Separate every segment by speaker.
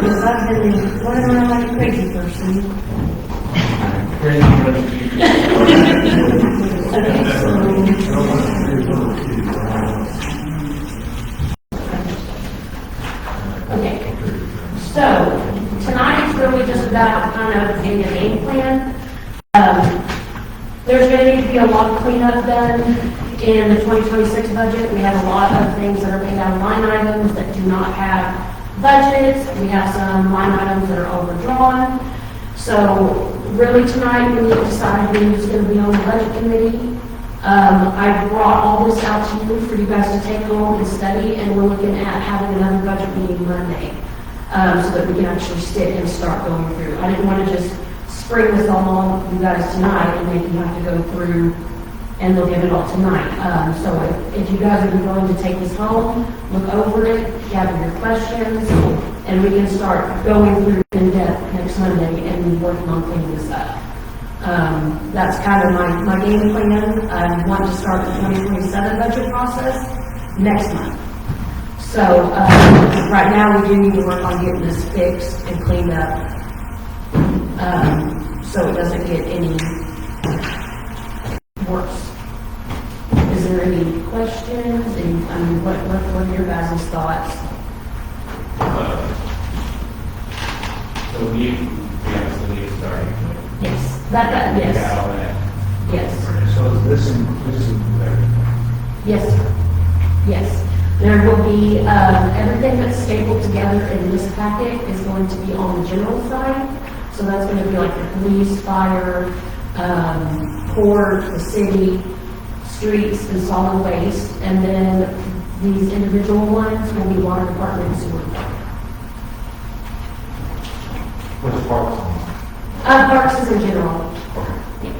Speaker 1: because I've been running around like a crazy person. Okay, so tonight is really just about kind of getting a game plan. There's going to need to be a lot of cleanup done in the 2026 budget. We have a lot of things that are paid out of line items that do not have budgets. We have some line items that are overdrawn. So really tonight we need to decide who's going to be on the budget committee. I brought all this out to you for you guys to take home and study, and we're looking at having another budget meeting Monday so that we can actually sit and start going through. I didn't want to just spring this all on you guys tonight and make you have to go through and look at it all tonight. So if you guys would be willing to take this home, look over it, gather your questions, and we can start going through in depth next Monday and working on cleaning this up. That's kind of my game plan. I want to start the 2027 budget process next month. So right now we do need to work on getting this fixed and cleaned up so it doesn't get any worse. Is there any questions? What are your guys' thoughts?
Speaker 2: So we have to start.
Speaker 1: Yes, yes.
Speaker 2: Got all that.
Speaker 1: Yes.
Speaker 3: So this is
Speaker 1: Yes, yes. There will be, everything that's stapled together in this packet is going to be on the general side. So that's going to be like the police, fire, court, the city, streets, and solid waste. And then these individual ones will be water department and sewer department.
Speaker 3: what's parks?
Speaker 1: Parks is in general. Yeah.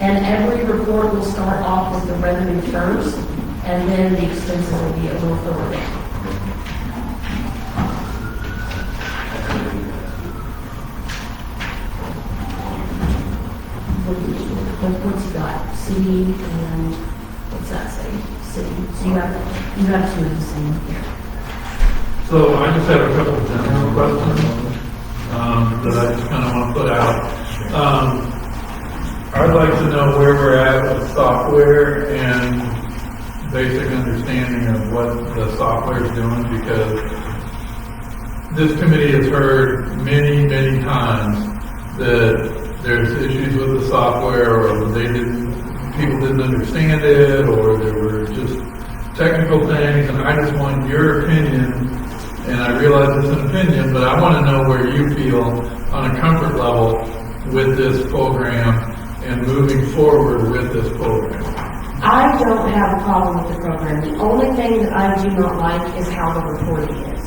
Speaker 1: And every report will start off with the revenue first, and then the expenses will be a little further down. What's you got? City and what's that say? City. So you have two of the same here.
Speaker 4: So I just have a couple of general questions that I just kind of want to put out. I'd like to know where we're at with software and basic understanding of what the software is doing, because this committee has heard many, many times that there's issues with the software, or people didn't understand it, or there were just technical things, and I just want your opinion, and I realize it's an opinion, but I want to know where you feel on a comfort level with this program and moving forward with this program.
Speaker 1: I don't have a problem with the program. The only thing that I do not like is how the reporting is.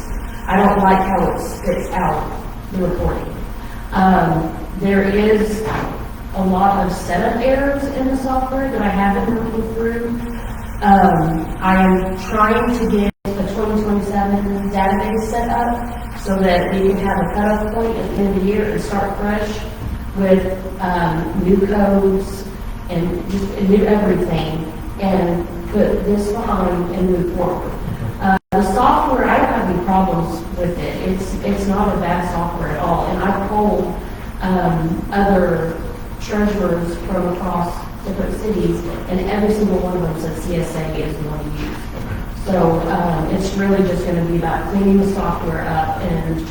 Speaker 1: I don't like how it spits out the reporting. There is a lot of setup errors in the software that I haven't worked through. I am trying to get the 2027 database set up so that we can have a cutoff point at the end of the year and start fresh with new codes and just new everything, and put this behind and move forward. The software, I don't have any problems with it. It's not a bad software at all, and I've polled other treasurers from across different cities, and every single one of them said CSA is the one to use. So it's really just going to be about cleaning the software up, and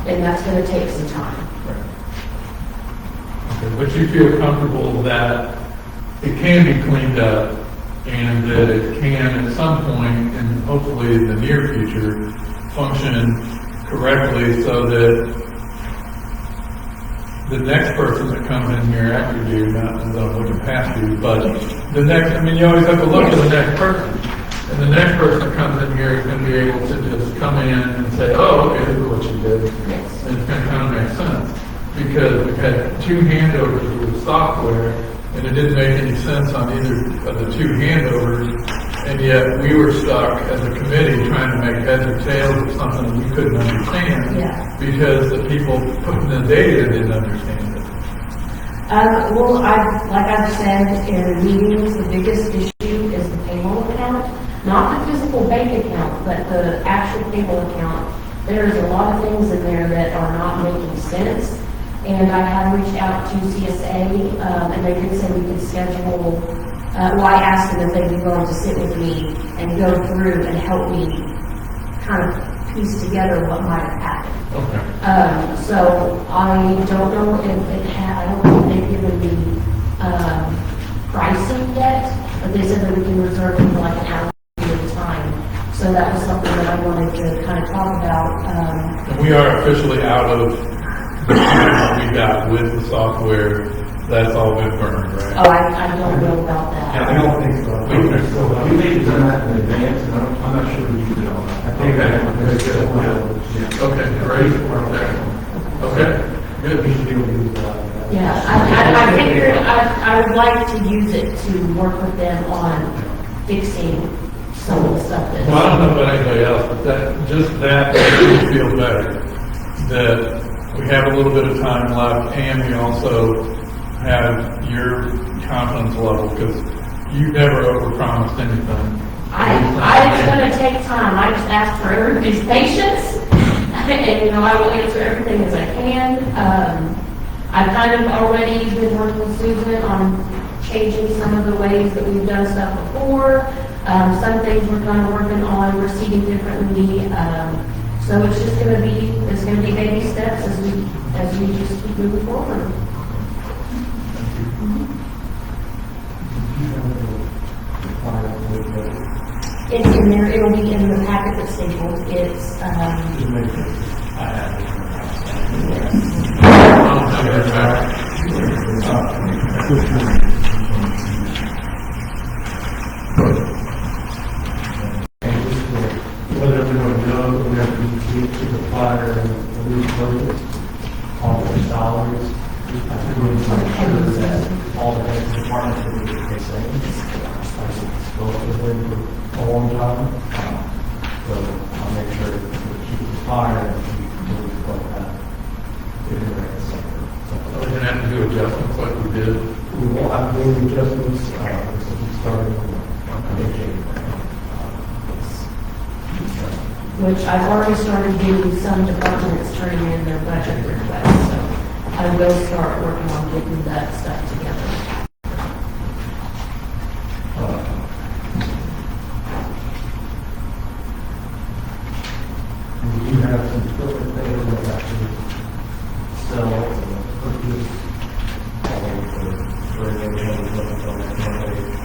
Speaker 1: that's going to take some time.
Speaker 4: Okay, but you feel comfortable that it can be cleaned up and that it can at some point, and hopefully in the near future, function correctly so that the next person that comes in here after you, not that I'm looking past you, but the next, I mean, you always have to look at the next person. And the next person that comes in here is going to be able to just come in and say, oh, okay, this is what you did. And it's going to kind of make sense. Because we've had two handovers with software, and it didn't make any sense on either of the two handovers, and yet we were stuck as a committee trying to make heads or tails of something that we couldn't understand because the people putting the data didn't understand it.
Speaker 1: Well, like I've said in meetings, the biggest issue is the payroll account, not the physical bank account, but the actual payroll account, there's a lot of things in there that are not making sense. And I have reached out to CSA, and they did say we could schedule, well, I asked them if they'd be willing to sit with me and go through and help me kind of piece together what might have happened.
Speaker 4: Okay.
Speaker 1: So I don't know if it had, I don't think they've given me, pricing yet, but they said that we can reserve it for like an hour at a time. So that was something that I wanted to kind of talk about.
Speaker 4: And we are officially out of the time we got with the software. That's all been burned, right?
Speaker 1: Oh, I don't know about that.
Speaker 3: Yeah, I don't think so. We may have done that in advance, and I'm not sure we used it all. I think that was good.
Speaker 4: Okay, great. Okay, good.
Speaker 3: We should be able to use a lot of that.
Speaker 1: Yeah, I figured I would like to use it to work with them on fixing some of the stuff
Speaker 4: Well, I
Speaker 1: that.
Speaker 4: don't know about anybody else, but that makes me feel better, that we have a little bit of time left, and we also have your confidence level, because you never overpromised anything.
Speaker 1: It's gonna take time. I just ask for everybody's patience, and, I will answer everything as I can. I've kind of already been working with Susan on changing some of the ways that we've done stuff before. Some things we're kind of working on receiving differently. So it's just gonna be baby steps as we just keep moving forward. It's in there, it'll be in the packet that's stapled. It's,
Speaker 3: What everyone knows, we have to the flyer and the new budget, all their salaries. I think we need to make sure that all the heads of departments will be the same. Well, it's been for a long time. So I'll make sure that she can fire and she can do it like that.
Speaker 4: We're gonna have to do adjustments like we did.
Speaker 3: We will have to do adjustments, since we started in January.
Speaker 1: which I've already started getting some departments turning in their budget requests, so I will start working on getting that stuff together.
Speaker 3: We do have some equipment there that actually sell and purchase. For everybody looking for that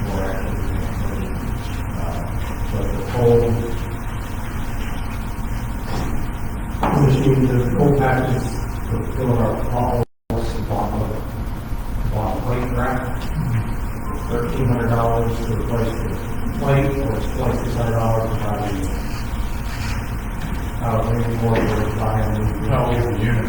Speaker 3: more active. But the whole machine, the whole package to fill our bottles, bought a plate rack. $1,300 to replace the plate, or it's $2,600 to buy the maybe more for buying.
Speaker 4: How old is the unit?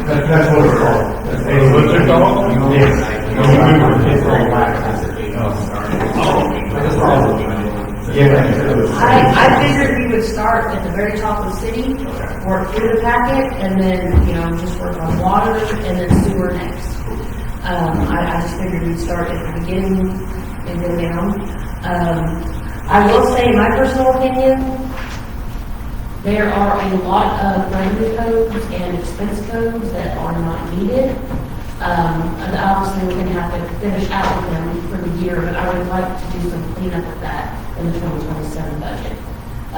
Speaker 3: That's what it's called.
Speaker 4: What's it called?
Speaker 1: I figured we would start at the very top of the city, work through the packet, and then, just work on water and then sewer next. I just figured we'd start at the beginning and go down. I will say, in my personal opinion, there are a lot of revenue codes and expense codes that are not needed. And obviously, we're going to have to finish out with them for the year, but I would like to do some cleanup of that in the 2027 budget. I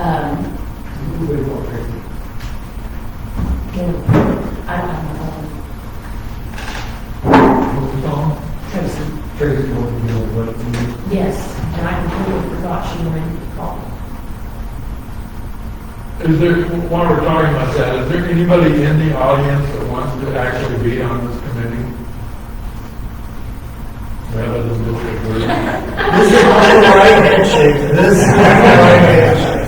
Speaker 1: don't know. Tracy. Yes, and I completely forgot she wanted to call.
Speaker 4: Is there, while we're talking about that, is there anybody in the audience that wants to actually be on this committee? Rather than just a group?
Speaker 3: This is the right handshake. This is the right handshake.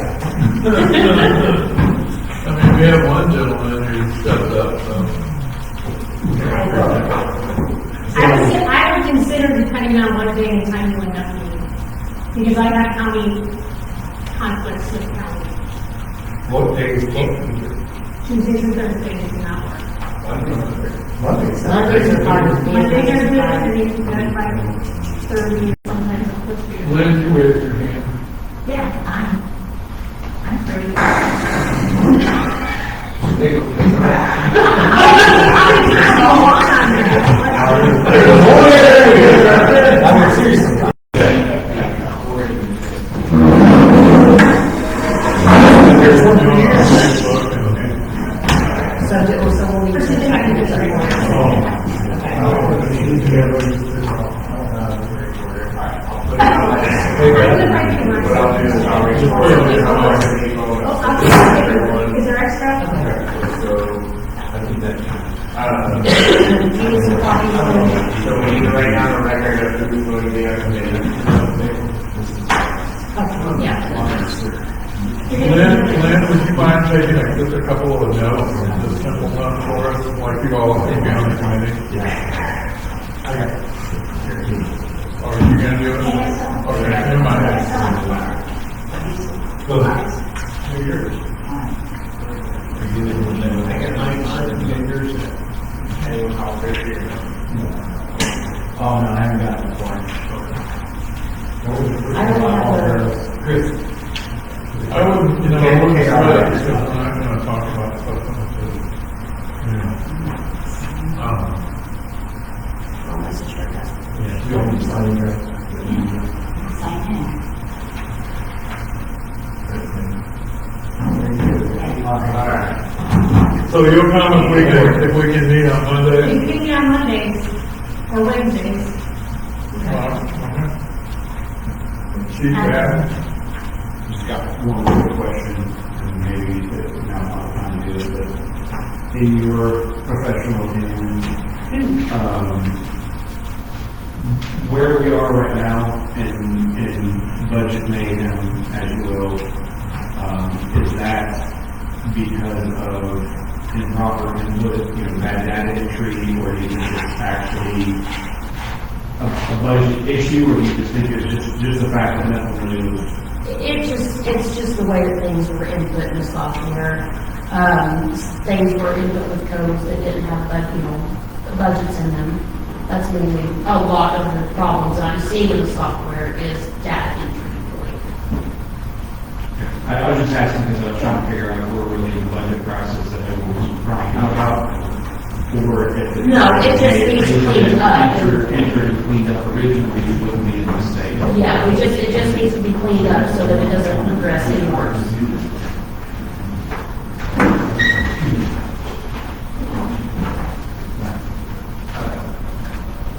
Speaker 4: I mean, we have one gentleman who stepped up, so.
Speaker 5: I would consider, depending on what day and time you end up meeting, because I have county conflicts with county.
Speaker 3: What day is it?
Speaker 5: Tuesdays and Thursdays do not work.
Speaker 1: Mondays are fine with me.
Speaker 5: Mondays are good, and you can go at 5:30, sometimes I'll put you.
Speaker 4: Lynn, you raised your hand.
Speaker 1: Yeah, I'm free.
Speaker 3: I'm serious.
Speaker 1: So we'll need to check it as
Speaker 5: Is there extra?
Speaker 1: Do you need some copies of it?
Speaker 2: So we need to write down a record of who's going to be on committee.
Speaker 1: Okay, yeah.
Speaker 4: Lynn, would you mind taking just a couple of notes, just simple ones for us, like you all keep on the committee? Or are you gonna do it? Okay, never mind. Go ahead.
Speaker 2: I get 9 fingers. And I'll figure it out.
Speaker 3: Oh, no, I haven't gotten it for
Speaker 1: I don't have
Speaker 3: Chris.
Speaker 4: I wouldn't, I wouldn't sweat, because I'm not gonna talk about something
Speaker 1: I'll message her.
Speaker 3: Yeah, you want me to sign your.
Speaker 4: So you'll come if we can meet on
Speaker 5: You
Speaker 4: Monday?
Speaker 5: can meet me on Mondays or Wednesdays.
Speaker 4: Chief Adam?
Speaker 6: Just got one more question, and maybe that now not time to do it, but in your professional opinion, where we are right now in budget mayhem, as you will, is that because of improper input, bad data entry, or do you think it's actually a budget issue, or do you just think it's just the fact that nothing really was?
Speaker 1: It's just the way that things were input in the software. Things were input with codes that didn't have, budgets in them. That's mainly a lot of the problems I'm seeing in the software is data entry.
Speaker 6: I was just asking because I was trying to figure out if we're really in the budget process that everyone was crying out about, or if it.
Speaker 1: No, it just needs cleaned up.
Speaker 6: Entered and cleaned up originally, it wouldn't be a mistake.
Speaker 1: Yeah, it just needs to be cleaned up so that it doesn't progress any worse.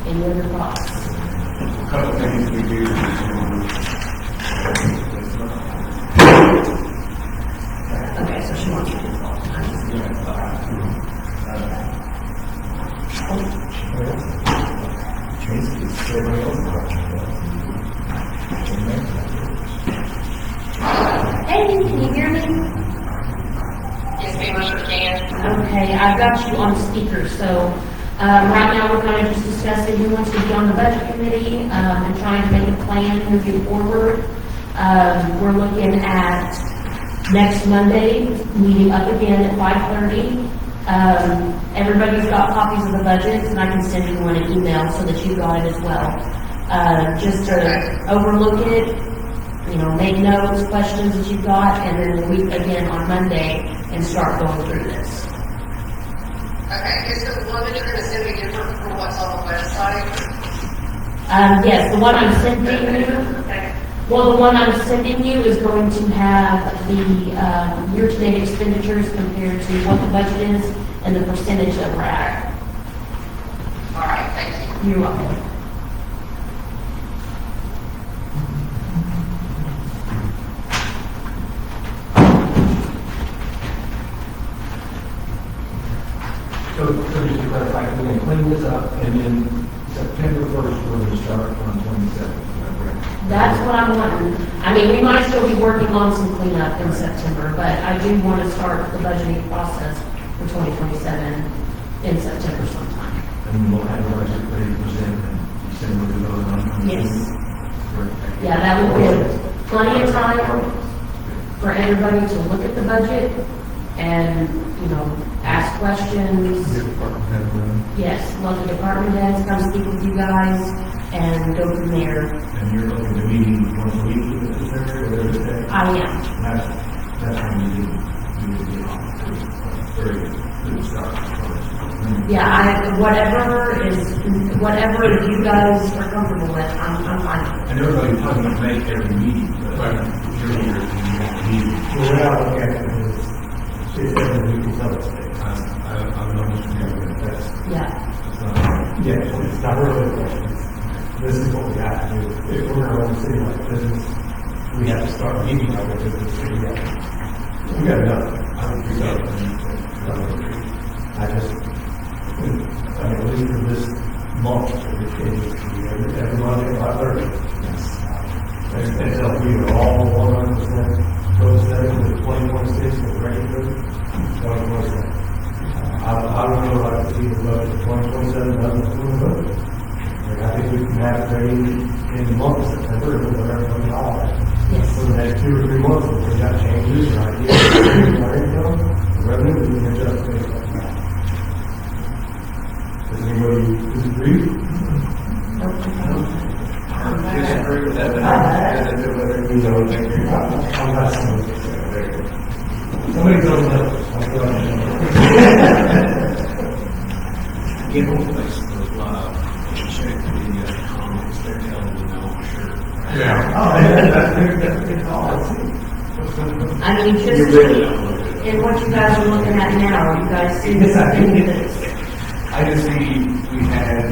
Speaker 1: Any other thoughts?
Speaker 2: Couple things we do.
Speaker 1: Okay, so she wants you to follow. Hey, can you hear me?
Speaker 7: Yes, ma'am, I sure can.
Speaker 1: Okay, I've got you on speaker, so, right now we're kind of just discussing who wants to be on the budget committee, and trying to make a plan moving forward. We're looking at next Monday, meeting up again at 5:30. Everybody's got copies of the budgets, and I can send you one an email so that you got it as well. Just to overlook it, make notes, questions that you've got, and then we'll meet again on Monday and start going through this.
Speaker 7: Okay, is the one that you're gonna send me different from what's on the website?
Speaker 1: Yes, the one I'm sending you,
Speaker 7: Okay.
Speaker 1: well, the one I'm sending you is going to have the year-to-date expenditures compared to what the budget is and the percentage that we're at.
Speaker 7: All right, thank you.
Speaker 1: You're welcome.
Speaker 3: So just to clarify, we're going to clean this up, and then September 1st, we're going to start on 27th.
Speaker 1: That's what I'm wanting. I mean, we might still be working on some cleanup in September, but I do want to start the budgeting process for 2027 in September sometime.
Speaker 3: And we'll have a budget ready to present in December to vote on.
Speaker 1: Yes. Yeah, that would give plenty of time for everybody to look at the budget and, ask questions. Yes, let the department heads come speak with you guys and go from there.
Speaker 2: And you're looking to meeting once a week with the secretary, or every day?
Speaker 1: I am.
Speaker 2: That's when you need to get on to very good start.
Speaker 1: Yeah, whatever you guys are comfortable with, I'm fine.
Speaker 2: And everybody's talking to make every meeting, but
Speaker 4: Right.
Speaker 2: you're here and you want to meet.
Speaker 3: Well, we're not looking at it as, it's every week, it's other things.
Speaker 2: I'm not just going to, that's,
Speaker 1: Yeah.
Speaker 2: that's not.
Speaker 3: Yeah, well, it's not really a question. This is what we have to do. If we're going to run the city like business, we have to start meeting like a business. We got enough.
Speaker 2: I don't think so.
Speaker 3: I mean, at least for this month, it needs to be every Monday, about 30. And so we are all 100% coincident with 2026, we're ready for 2027. I would really like to see the budget for 2027 done before the budget. And I think we can have it ready in the month of September, and we'll have everything all right.
Speaker 1: Yes.
Speaker 3: For the next 2 or 3 months, if we got changes or ideas, our income, revenue, we can adjust things like that. Does anybody disagree?
Speaker 6: Disagree with that, but I don't know whether we don't think you're
Speaker 3: I'm not saying somebody doesn't know. I'm glad you know.
Speaker 2: Get home place, check the comments, they're telling you no, sure.
Speaker 4: Yeah.
Speaker 3: Oh, that's all.
Speaker 1: I mean, just in what you guys are looking at now, you guys see the thing that's,
Speaker 6: I just see we had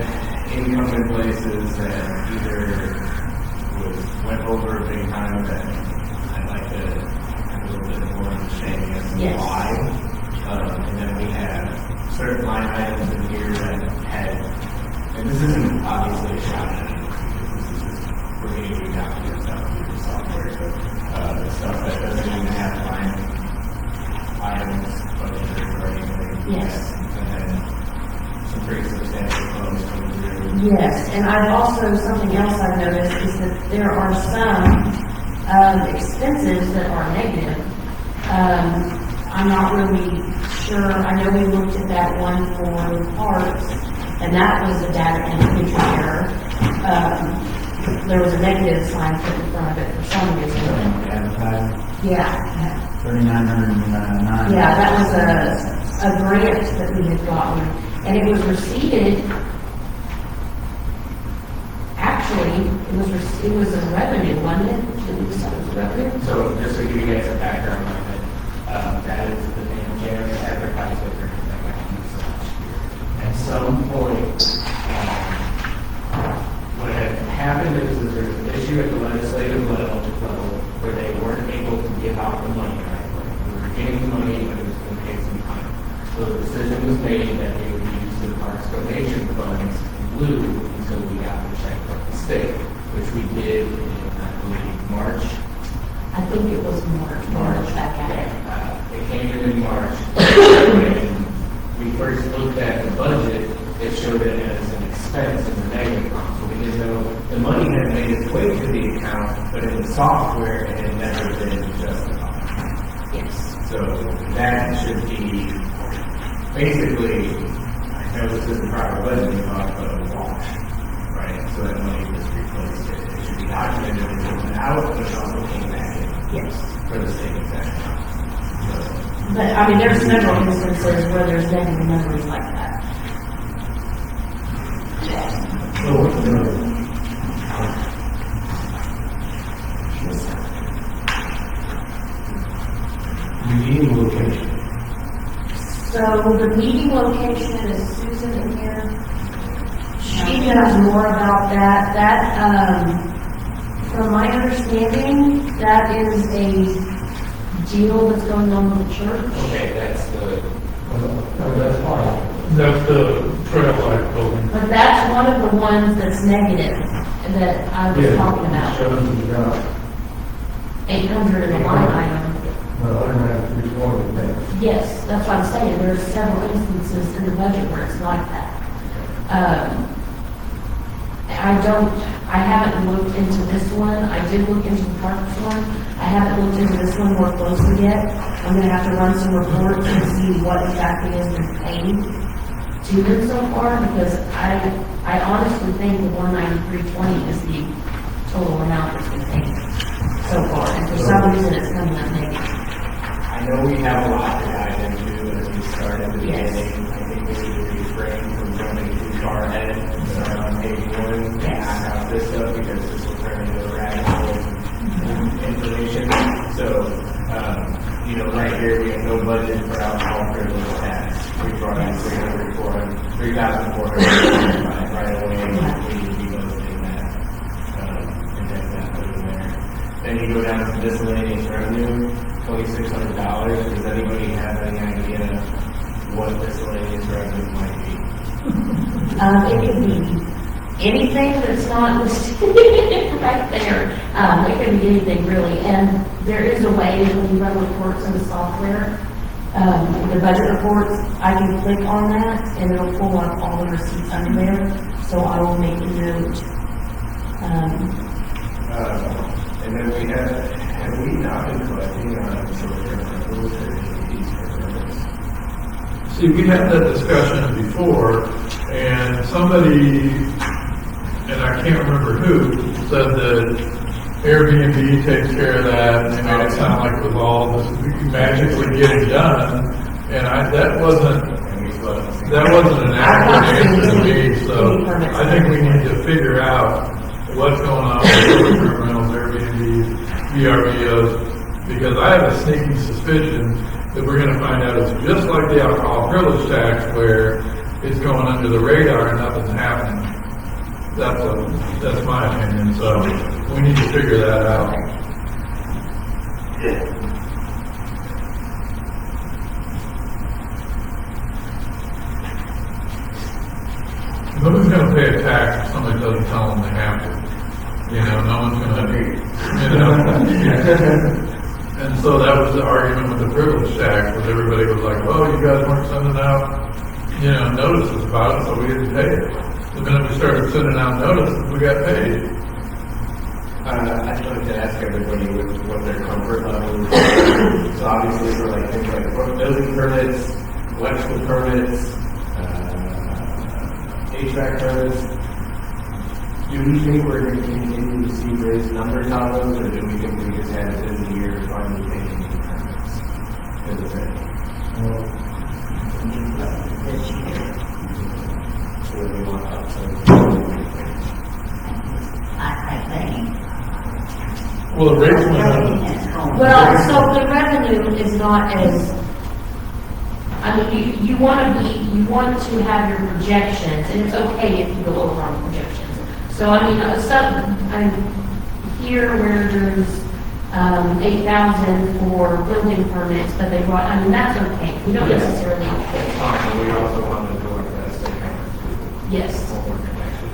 Speaker 6: income in places that either went over a big time that I'd like to have a little bit more understanding as to
Speaker 1: Yes.
Speaker 6: why. And then we have certain line items in here that had, and this isn't obviously a shot at it, this is just, we're getting new documents out through the software, so, the stuff that doesn't even have line items, budgeted or anything.
Speaker 1: Yes.
Speaker 6: And then some pretty substantial funds coming through.
Speaker 1: yes, and I've also, something else I've noticed is that there are some, expenses that are negative. I'm not really sure, I know we looked at that one for parts, and that was a data entry error. There was a negative sign put in front of it for some reason.
Speaker 6: Advertising,
Speaker 1: Yeah,
Speaker 6: 3,909.
Speaker 1: yeah, that was a grant that we had gotten, and it was received, actually, it was a revenue, wasn't it? It was revenue?
Speaker 8: So just to give you guys a background on it, that is the name Jared advertisement agreement that got used last year. At some point, what had happened is that there was an issue at the legislative level where they weren't able to give out the money right away. We were getting the money, but it was going to take some time. So the decision was made that they would use the parks donation funds in lieu until we got the check from the state, which we did in, I believe, March.
Speaker 1: I think it was March back at it.
Speaker 8: It came in March. When we first looked at the budget, it showed it as an expense in the negative column. So we didn't know the money had made its way to the account, but in the software, it had never been justified.
Speaker 1: Yes.
Speaker 8: So that should be basically, I know this isn't proper budgeting, but a wash, right? So that money was replaced. It should be documented as it went out, but it also came back in.
Speaker 1: Yes.
Speaker 8: For the same exact amount.
Speaker 1: But, I mean, there's several instances where there's negative numbers like that.
Speaker 3: So what's the, meeting location?
Speaker 1: So the meeting location is Susan in here. She knows more about that. From my understanding, that is a deal that's going on with the church.
Speaker 8: Okay, that's the,
Speaker 3: That's fine.
Speaker 4: That's the trail light building.
Speaker 1: But that's one of the ones that's negative that I was talking about.
Speaker 3: Shows you got,
Speaker 1: 800 in the line item.
Speaker 3: well, I don't have to respond to that.
Speaker 1: Yes, that's what I'm saying. There's several instances in the budget where it's like that. I haven't looked into this one. I did look into the parks one. I haven't looked into this one more closely yet. I'm gonna have to run some reports and see what exactly has been paid to them so far, because I honestly think the 193.20 is the total amount that's been paid so far, and for some reason it's coming up negative.
Speaker 8: I know we have a lot to dive into as we start at the
Speaker 1: Yes.
Speaker 8: beginning. I think we need to refrain from jumping too far ahead and start on page one and knock out this stuff, because this will turn into rabbit hole information. So, right here, we have no budget for alcohol privilege tax. We brought in 3,400 right away. We need to be budgeting that, and that put in there. Then you go down to miscellaneous revenue, $2,600. Does anybody have any idea what miscellaneous revenue might be?
Speaker 1: It could be anything that's not listed right there. It could be anything really, and there is a way when you run reports in the software, the budget reports, I can click on that and it'll pull up all the receipts under there, so I will make a note.
Speaker 6: And then have we not been collecting on short-term rentals or these permits?
Speaker 4: See, we had that discussion before, and somebody, and I can't remember who, said that Airbnb takes care of that, and they made it sound like it was all this magically getting done, and that wasn't an accurate answer to me, so I think we need to figure out what's going on with short-term rentals, Airbnbs, VRBOs, because I have a sneaking suspicion that we're gonna find out it's just like the alcohol privilege tax, where it's going under the radar and nothing's happening. That's my opinion, so we need to figure that out. Nobody's gonna pay a tax if somebody doesn't tell them they have to. No one's gonna, And so that was the argument with the privilege tax, was everybody was like, oh, you guys weren't sending out, notices about it, so we didn't pay it. The minute we started sending out notices, we got paid.
Speaker 8: I'd like to ask everybody what their comfort level is. So obviously for like things like building permits, electrical permits, HVAC permits, do we think we're going to continue to see raised numbers on those, or do we think we just had it in the year finally paying any permits? As a thing?
Speaker 1: This year,
Speaker 8: So we want upside.
Speaker 1: I think.
Speaker 4: Well, the rates went up.
Speaker 1: Well, so the revenue is not as, you want to have your projections, and it's okay if you go over on projections. So, here where there's, 8,000 for building permits, but they brought, that's okay. We don't necessarily.
Speaker 8: We also want to do our best to cover.
Speaker 1: Yes.
Speaker 8: What we're going to actually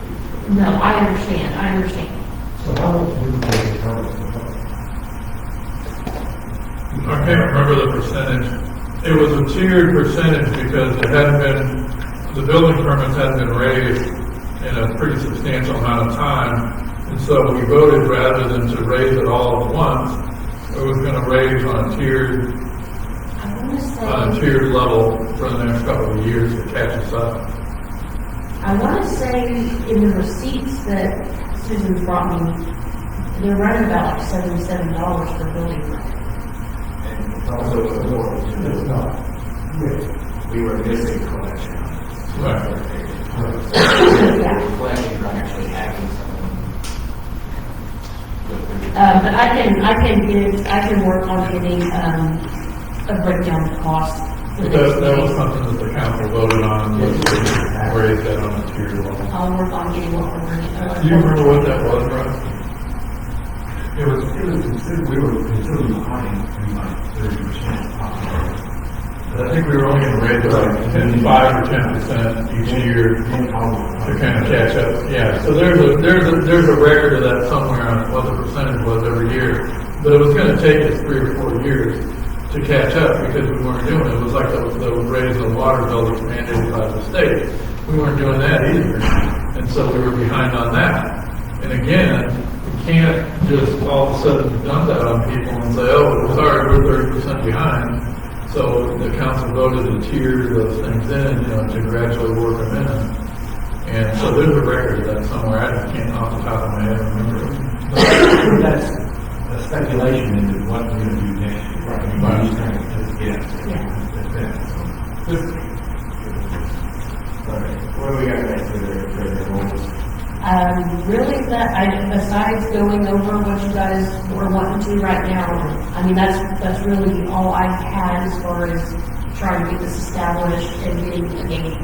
Speaker 8: do.
Speaker 1: No, I understand.
Speaker 3: So how much do you pay the permits?
Speaker 4: I can't remember the percentage. It was a tiered percentage because it hadn't been, the building permits hadn't been raised in a pretty substantial amount of time. And so we voted, rather than to raise it all at once, it was going to raise on a tiered level for the next couple of years to catch us up.
Speaker 1: I want to say in the receipts that Susan brought me, they're running about like $77 for building permit.
Speaker 8: And it's also important to
Speaker 3: It's
Speaker 8: know
Speaker 3: not. Yeah.
Speaker 8: we were missing collection.
Speaker 4: Right.
Speaker 1: Yeah.
Speaker 8: Collection are actually having some.
Speaker 1: But I can work on getting, a breakdown of cost.
Speaker 4: But that was something that the council voted on, was to raise that on a tiered level.
Speaker 1: I'll work on getting what we're bringing.
Speaker 4: Do you remember what that was, Russ?
Speaker 6: It was considered, we were considerably behind, maybe like 30%.
Speaker 4: I think we were only going to raise it like 5 or 10% each year to kind of catch up. Yeah, so there's a record of that somewhere on what the percentage was every year. But it was going to take us 3 or 4 years to catch up because we weren't doing it. It was like the raise of the water bill that's mandated by the state. We weren't doing that either. And And so we were behind on that. And again, you can't just all of a sudden dump that on people and say, oh, sorry, we're 30% behind. So the council voted to tier those things in, to gradually work them in. And so there's a record of that somewhere. I just can't off the top of my head remember it.
Speaker 6: That's a speculation into what we're gonna do next year. Right. Right. He's trying to just What do we got next for the goals?
Speaker 1: Really, besides going over what you guys were wanting to right now, I mean, that's really all I had as far as trying to get this established and getting a game.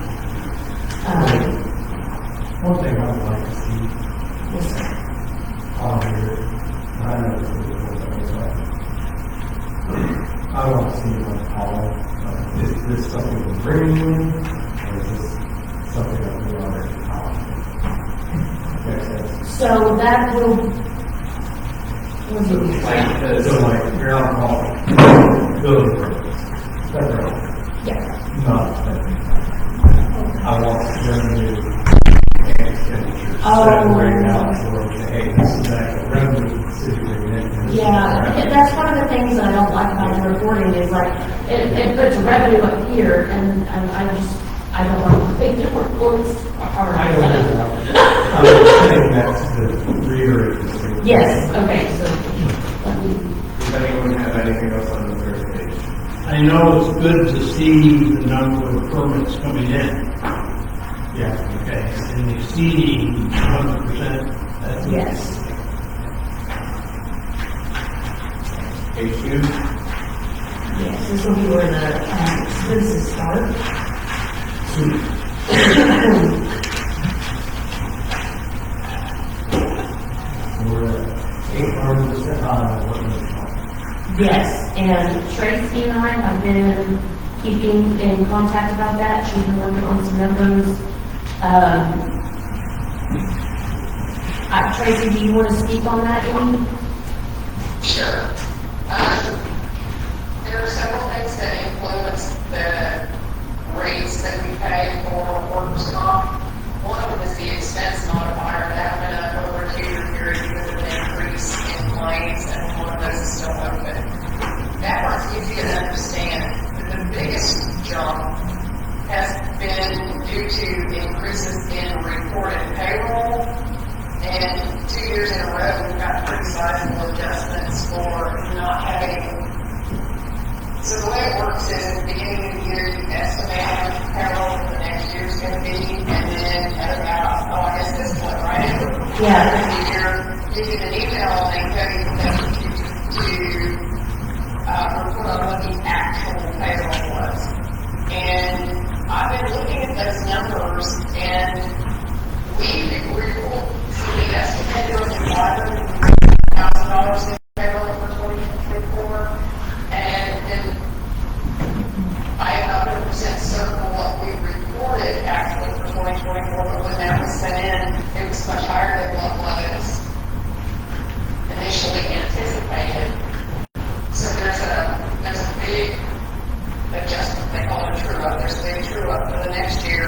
Speaker 3: One thing I would like to see
Speaker 1: Yes, sir.
Speaker 3: on here, and I know this is I want to see it on call. Is this something we're bringing in, or is this something that we already have?
Speaker 1: So that will, what do you
Speaker 3: Like, so like, you're on call, building permits, federal,
Speaker 1: Yeah.
Speaker 3: not spending. I want revenue and expenditures.
Speaker 1: Oh.
Speaker 3: Right now, so hey, this is actual revenue, city bringing in.
Speaker 1: Yeah, that's one of the things that I don't like about the reporting is like, it puts revenue up here and I don't want to think the reports are.
Speaker 3: I don't know. I'm just saying that's the reiterate the thing.
Speaker 1: Yes, okay, so, let me,
Speaker 6: Does anyone have anything else on the third page?
Speaker 9: I know it's good to see the number of permits coming in,
Speaker 3: Yeah.
Speaker 9: okay, and exceeding 100%. That's
Speaker 1: yes.
Speaker 6: Page 2?
Speaker 1: Yes, this will be where the expenses start.
Speaker 3: We're at 800% on what we
Speaker 1: Yes, and Tracy and I have been keeping in contact about that. She's been working on some numbers. Tracy, do you want to speak on that any?
Speaker 7: Sure. There are several things that influence the rates that we pay for workers' comp. One of them is the expense modifier that went up over a 2-year period because of the increase in claims, and one of those is still open. That part's easy to understand, but the biggest jump has been due to increases in reported payroll, and 2 years in a row, we've got pretty sizable adjustments for not having. So the way it works is at the beginning of the year, you estimate how much payroll for the next year is going to be, and then at about, I guess this point, right?
Speaker 1: Yeah.
Speaker 7: End of the year, you get an email and they tell you that to report on what the actual payroll was. And I've been looking at those numbers, and we estimated over $500,000 in payroll for 2024, and I am not 100% certain what we reported actually for 2024, but when that was sent in, it was much higher than what was initially anticipated. So there's a big adjustment, they call it a true-up. There's a big true-up for the next year,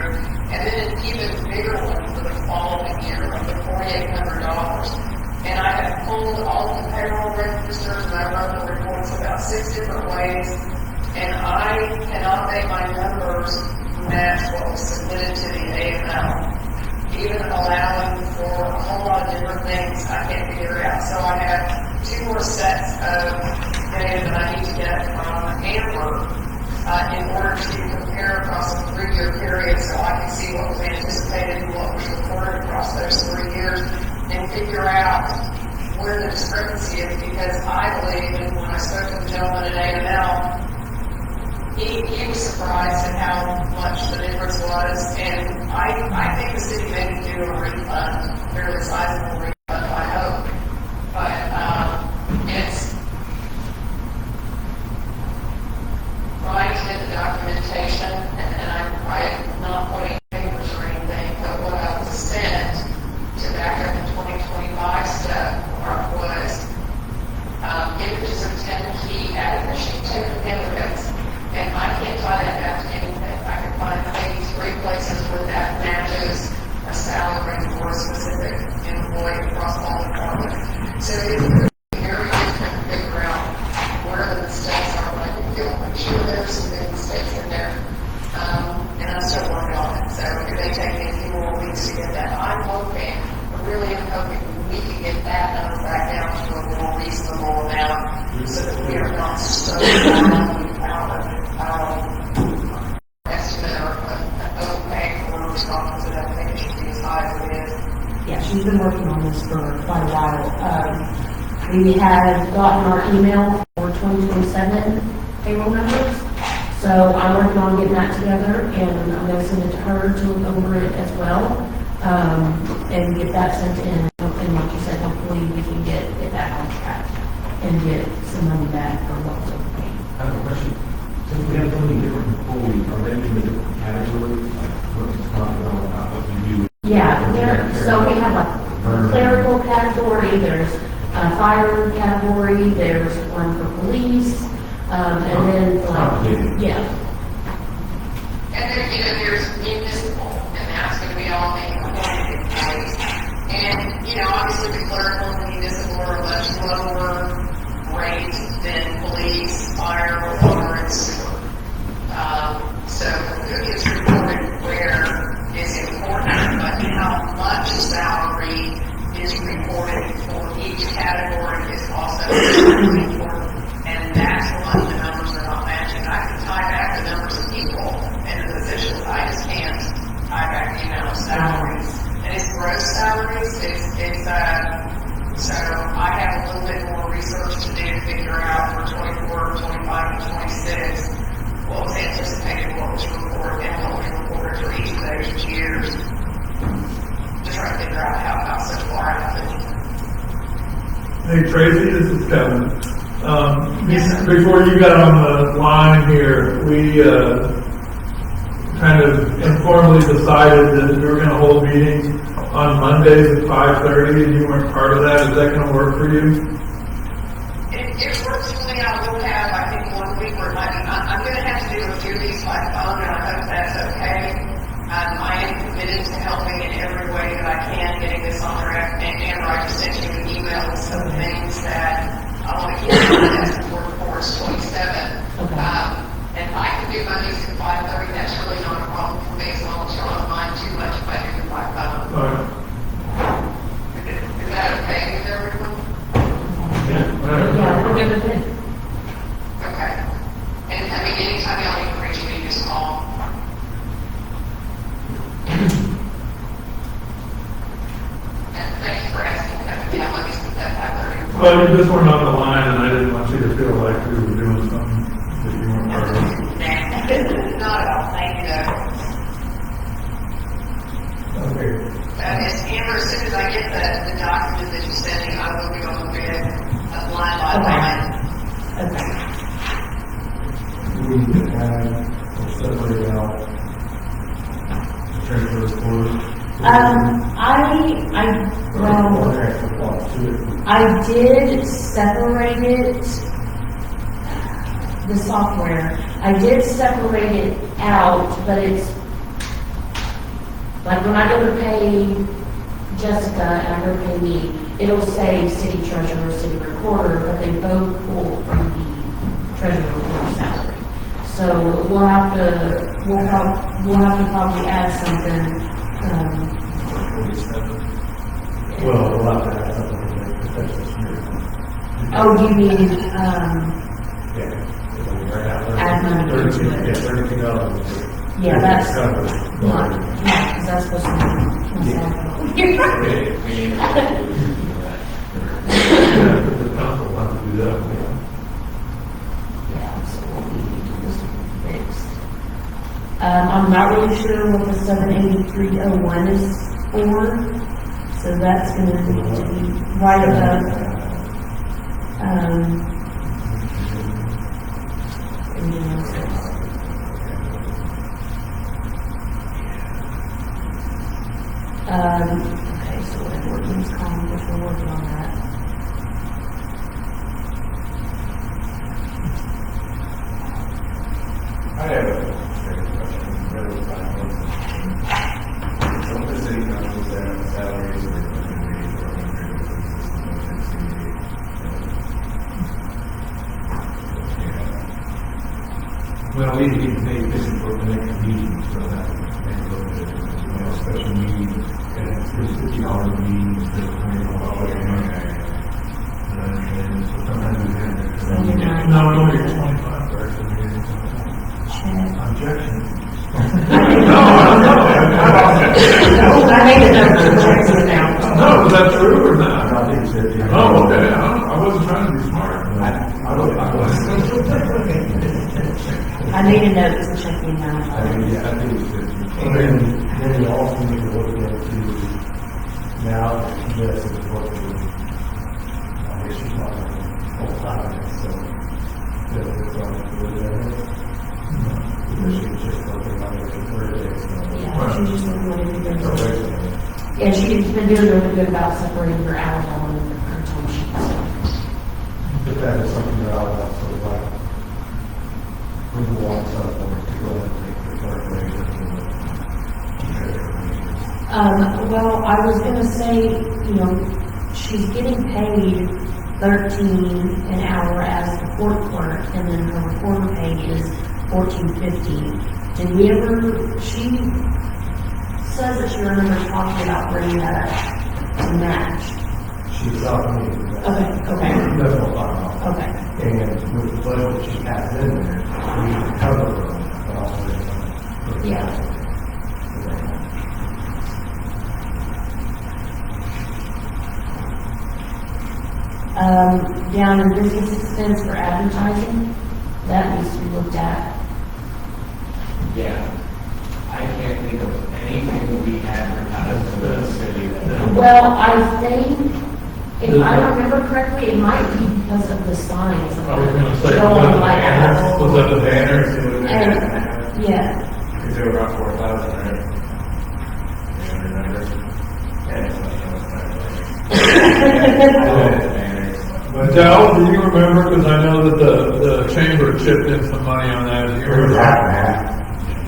Speaker 7: and then an even bigger one for the following year of the $4,800. And I have pulled all the payroll registers, and I run the reports about 6 different ways, and I cannot make my numbers match what was submitted to the AML. Even allowing for a whole lot of different things, I can't figure out. So I have 2 more sets of data that I need to get from Amber in order to compare across a 3-year period so I can see what was anticipated and what was reported across those 3 years and figure out where the discrepancy is, because I believe, and when I spoke to the gentleman at AML, he was surprised at how much the difference was, and I think the city may be due a refund, fairly sizable refund, I hope. But it's trying to get the documentation, and I'm not putting papers or anything, but what I was sent to back up the 2025 stuff was images of 10 key added machine to immigrants. And I can't tie that back to anything. I can find maybe 3 places where that matches a salary number back down to a more reasonable amount, so that we are not so out of our estimate or overpaying for responses, and I think it should be as high as it is.
Speaker 1: Yeah, she's been working on this for quite a while. We had gotten our email for 2027 payroll numbers, so I'm working on getting that together, and I'm gonna send it to her to look over it as well, and get that sent in, and like you said, hopefully we can get that on track and get some money back for what was overpaid.
Speaker 6: I have a question. Since we have so many different employees, are they in the different categories? Like, what is talking about what you do?
Speaker 1: Yeah, so we have like clerical category, there's a fire category, there's one for police, and then like, yeah.
Speaker 7: And then, there's municipal, and that's gonna be all the appointed employees. And, obviously the clerical and municipal are much lower rates than police, fire, water, and sewer. So who gets reported where is important, but how much salary is reported for each category is also extremely important. And that's why the numbers are not matching. I can tie back the numbers of people and the positions. I just can't tie back the amount of salaries. And it's gross salaries. So I have a little bit more research to do to figure out for 24, 25, and 26 what was anticipated, what was reported, and what was reported for each of those years. To try to figure out how such far out of it.
Speaker 4: Hey Tracy, this is Kevin.
Speaker 7: Yes, sir.
Speaker 4: Before you got on the line here, we kind of informally decided that we were going to hold meetings on Mondays at 5:30, and you weren't part of that. Is that going to work for you?
Speaker 7: It works for me. I will have, I think, 1 week where it might be, I'm going to have to do a few of these by phone, and I hope that's okay. I am committed to helping in every way that I can, getting this on there. And Amber, I just sent you an email with some things that I want to keep on the desk for course 27.
Speaker 1: Okay.
Speaker 7: And if I can do Mondays at 5:30, that's really not a problem for me, as long as you don't mind too much if I do it by phone.
Speaker 4: All right.
Speaker 7: Is that okay with everyone?
Speaker 1: Yeah, we're good with it.
Speaker 7: Okay. And anytime y'all need to reach me, just call. And thank you for asking that. Yeah, let me speak that 5:30.
Speaker 4: Well, you just weren't on the line, and I didn't want you to feel like we were doing something that you weren't part of.
Speaker 7: Not at all, thank you though.
Speaker 4: Okay.
Speaker 7: As Amber, as soon as I get the document that you sent me, I will be going through it line by line.
Speaker 1: Okay.
Speaker 3: We need to add or separate out the treasurer's report.
Speaker 1: I did separate it, the software, I did separate it out, but it's, like when I go to pay Jessica and I go to pay me, it'll say city treasurer, city recorder, but they both pull from the treasurer report salary. So we'll have to probably add something,
Speaker 3: Well, we'll have to add something to the professional year.
Speaker 1: oh, you mean,
Speaker 3: Yeah.
Speaker 1: Add money to it.
Speaker 3: Yeah, $32.
Speaker 1: yeah, that's
Speaker 3: Covered.
Speaker 1: not, yeah, because that's supposed to be.
Speaker 3: Yeah, the council will have to do that.
Speaker 1: Yeah, so we'll need this fixed. I'm not really sure what the 78301 is for, so that's gonna need to be right above, engineering services. Okay, so what ordinance column, which we're working on that.
Speaker 6: I have a straight question, really fine. Some of the city councils that salaries are going to be well, we need to make this for the next meeting, so that make a little bit, special meeting, and it's $50 meeting, it's $20.
Speaker 3: objection.
Speaker 4: No,
Speaker 1: I made a note to check the amount.
Speaker 4: no, is that true or not?
Speaker 3: I think it's 50.
Speaker 4: Oh, okay, I wasn't trying to be smart.
Speaker 3: I was.
Speaker 1: I made a note to check the amount.
Speaker 3: I think it's 50. And then you also need to look into, now, yes, it's working, I guess she's not full time, so, it's on the other. Because she's just working on it for 30 days.
Speaker 1: Yeah, she's just looking at it.
Speaker 3: So basically,
Speaker 1: Yeah, she's been doing really good about separating her hours on her time sheets.
Speaker 3: but that is something that I would also like, we would want someone to go ahead and take the calculation and
Speaker 1: Well, I was gonna say, you know, she's getting paid 13 an hour as the court clerk, and then her recorder pay is 14.50. Did we ever, she says that she remembers talking about bringing that up to match.
Speaker 3: she's out me.
Speaker 1: Okay.
Speaker 3: That's what I'm talking about.
Speaker 1: Okay.
Speaker 3: And with the budget that she has in there, we can cover her, but also.
Speaker 1: Yeah. Down in business expense for advertising, that needs to be looked at.
Speaker 8: Yeah. I can't think of anything we advertised in the city that.
Speaker 1: Well, I think, if I remember correctly, it might be because of the signs.
Speaker 4: I was gonna say,
Speaker 1: Going like that.
Speaker 4: was that the banners?
Speaker 1: And, yeah,
Speaker 6: Because they were about 4,000, right? Yeah, remember?
Speaker 4: Del, do you remember, because I know that the chamber chipped in some money on that, do you remember?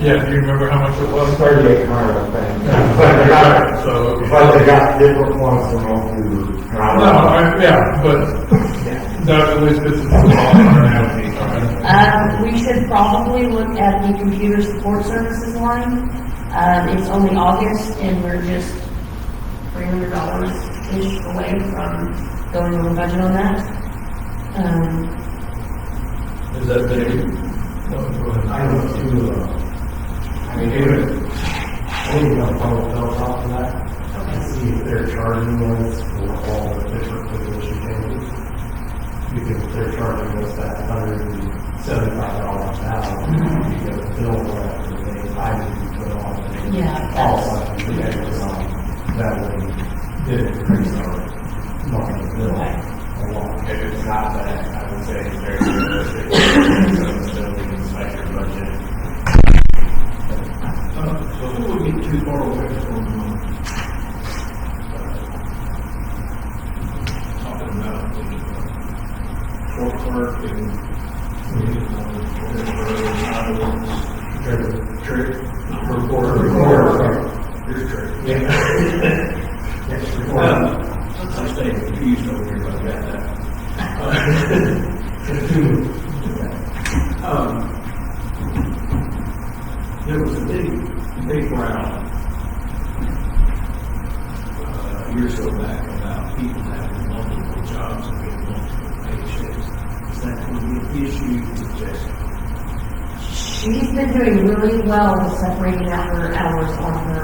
Speaker 4: Yeah, do you remember how much it was?
Speaker 10: 3800, I think. But they got,
Speaker 4: So,
Speaker 10: but they got different ones from all through.
Speaker 4: yeah, but that at least gets it to the ball.
Speaker 1: we should probably look at the computer support services line. It's only August, and we're just $300-ish away from going over budget on that.
Speaker 4: Is that big? No, go ahead.
Speaker 3: I know too, I mean, I think we'll probably go off of that. And see if they're charging us for all the different position changes. Because if they're charging us that $175 now, because they don't want to, they, I need to put on.
Speaker 1: Yeah.
Speaker 3: Also, the extras on, that would, did increase our monthly bill a lot.
Speaker 6: If it's not that, I would say it's very realistic. So still we can spike your budget.
Speaker 9: So who would be too far away from, talking about the court clerk and, trick, recorder. Your trick.
Speaker 3: Yes, record.
Speaker 9: I'm staying confused over here about that. There was a big round, years ago back about people having multiple jobs and getting multiple paychecks. Is that going to be an issue with Jessica?
Speaker 1: She's been doing really well with separating out her hours on her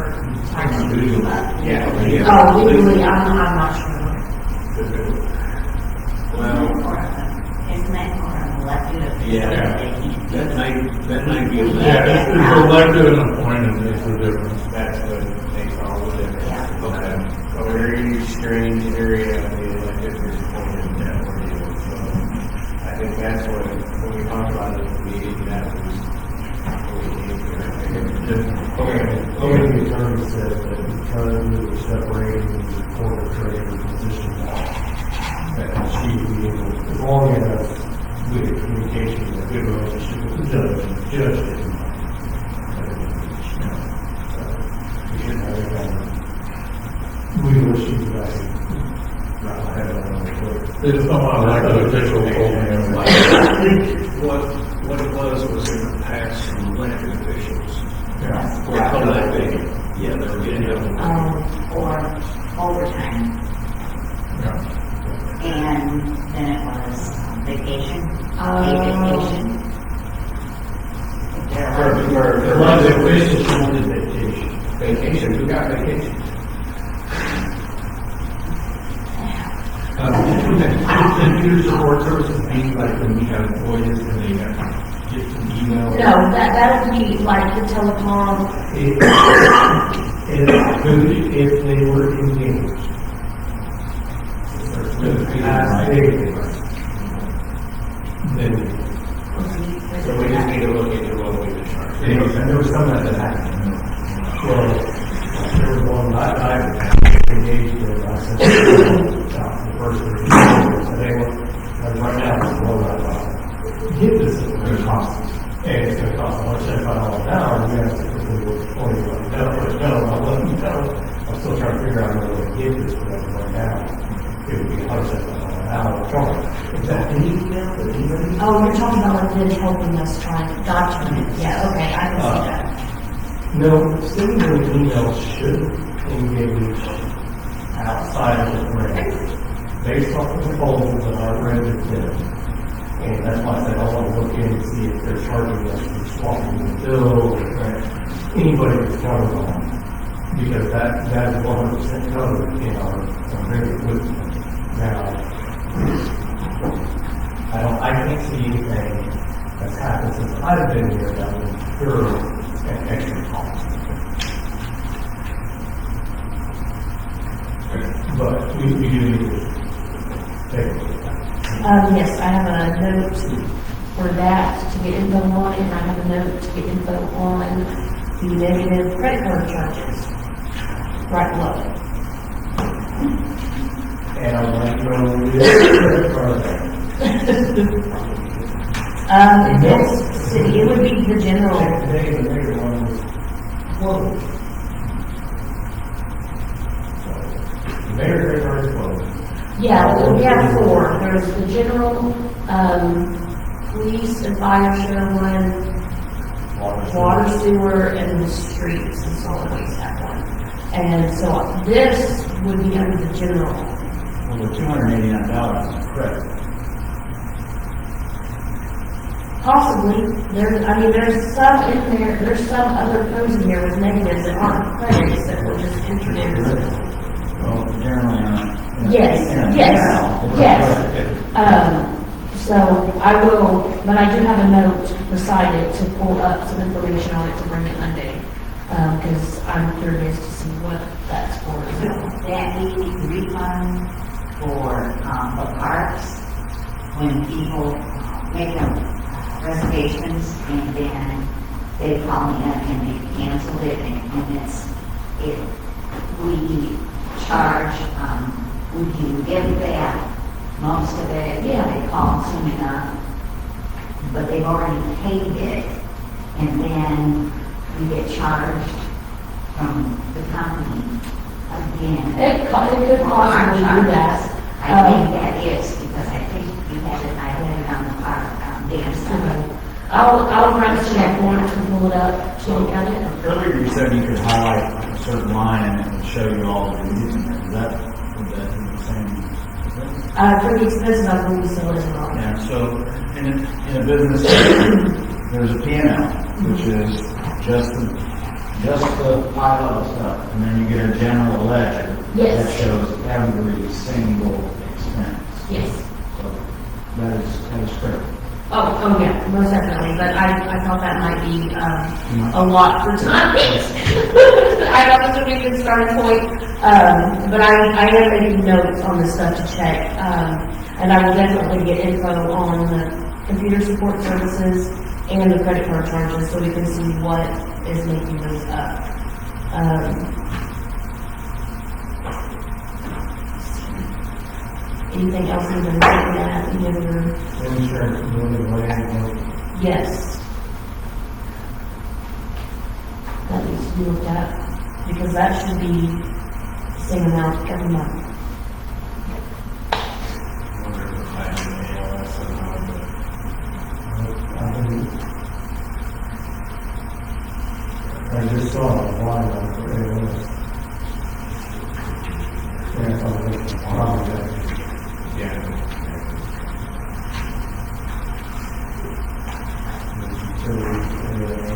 Speaker 1: time sheet.
Speaker 6: Yeah.
Speaker 1: Oh, legally, I'm not sure.
Speaker 6: Well,
Speaker 11: Isn't that for an elected official?
Speaker 6: yeah,
Speaker 9: That might be a
Speaker 4: Yeah, it's elected and appointed makes a difference.
Speaker 6: that's what makes all the difference. A very strange area of the elected versus appointed network deal. So I think that's what, when we talked about it at the meeting, that was what we needed to.
Speaker 3: Okay, the attorney said that because we were separating the court treasurer positions out, that she would be able, as long as we had communication and a good relationship with the judge, and the judge didn't mind. We shouldn't have any kind of legal issues that I not have on the court.
Speaker 4: They just don't want elected officials holding them.
Speaker 9: I think what it was in the past, some elected officials
Speaker 3: Yeah.
Speaker 9: were collecting, yeah, they were getting them.
Speaker 11: Or overtime,
Speaker 4: Yeah.
Speaker 11: and then it was vacation, paid vacation.
Speaker 6: For elected officials, who wanted vacation.
Speaker 9: Vacation, who got vacation?
Speaker 3: Computer support services means like when we have employees and they get some email.
Speaker 1: No, that would be like the telecom.
Speaker 3: If they were engaged. Then,
Speaker 9: So we just need to look into what we can charge.
Speaker 3: and there was some that happened. Well, there was one I engaged with, I said, the person, said, hey, look, right now, it's low, I thought, get this, there's costs. And it's gonna cost $175 an hour, and you have to quickly look for you, like, no, I'll let you know. I'm still trying to figure out where to get this, but right now, it would be $175 an hour charge. Is that an email, an email?
Speaker 1: Oh, you're talking about like them helping us try to document. Yeah, okay, I can see that.
Speaker 3: No, sending an email should engage outside of the grant, based off the proposals that are read to them. And that's why I said I want to look in and see if they're charging us for swapping the bill or anybody that's covered on it. Because that is 100% covered in our agreement with them. Now, I can't see anything that's happened since I've been here that would incur an extra cost. But we do need to take a look at that.
Speaker 1: Yes, I have a note for that to get info on it, and I have a note to get info on the negative credit card charges. Right below it.
Speaker 3: And I'm like, well, we did
Speaker 1: In this city, it would be the general.
Speaker 3: Today, the bigger one was closed. So, the mayor's credit card is closed.
Speaker 1: Yeah, we have four. There's the general, police and fire, share one, water, sewer, and the streets and solid waste have one. And so this would be under the general.
Speaker 6: Well, the $289 is correct.
Speaker 1: Possibly, there's some in there, there's some other codes in here with negatives that aren't credits that were just entered in.
Speaker 6: Well, generally,
Speaker 1: Yes. So I will, but I do have a note beside it to pull up some information on it to bring it Monday. Because I'm curious to see what that's for.
Speaker 11: That means refund for, the parks, when people make them reservations and then they call me up and they cancel it and we charge, we can give back most of it, they call soon enough, but they've already paid it, and then we get charged from the company again.
Speaker 1: It could possibly do that.
Speaker 11: I think that is, because I think I had it on the park, dance side.
Speaker 1: I'll run a check warrant to pull it up to look at it.
Speaker 6: Earlier you said you could highlight a certain line and it would show you all the reasons. Would that be the same?
Speaker 1: For the expenses, I believe still is wrong.
Speaker 6: Yeah, so in a business, there's a P&L, which is just the pile of stuff, and then you get a general ledger
Speaker 1: Yes.
Speaker 6: that shows every single expense.
Speaker 1: Yes.
Speaker 6: So that is critical.
Speaker 1: Oh, yeah, most definitely, but I thought that might be, a lot for time. I thought this would be a good starting point, but I am making notes on this stuff to check, and I will definitely get info on the computer support services and the credit card charges, so we can see what is making those up. Anything else you've been looking at, any other?
Speaker 3: Insurance, building, land,
Speaker 1: Yes. That needs to be looked at, because that should be the same amount every month.
Speaker 3: I just saw a line on it, it was. Yeah, probably.
Speaker 9: Yeah.
Speaker 3: Utilities,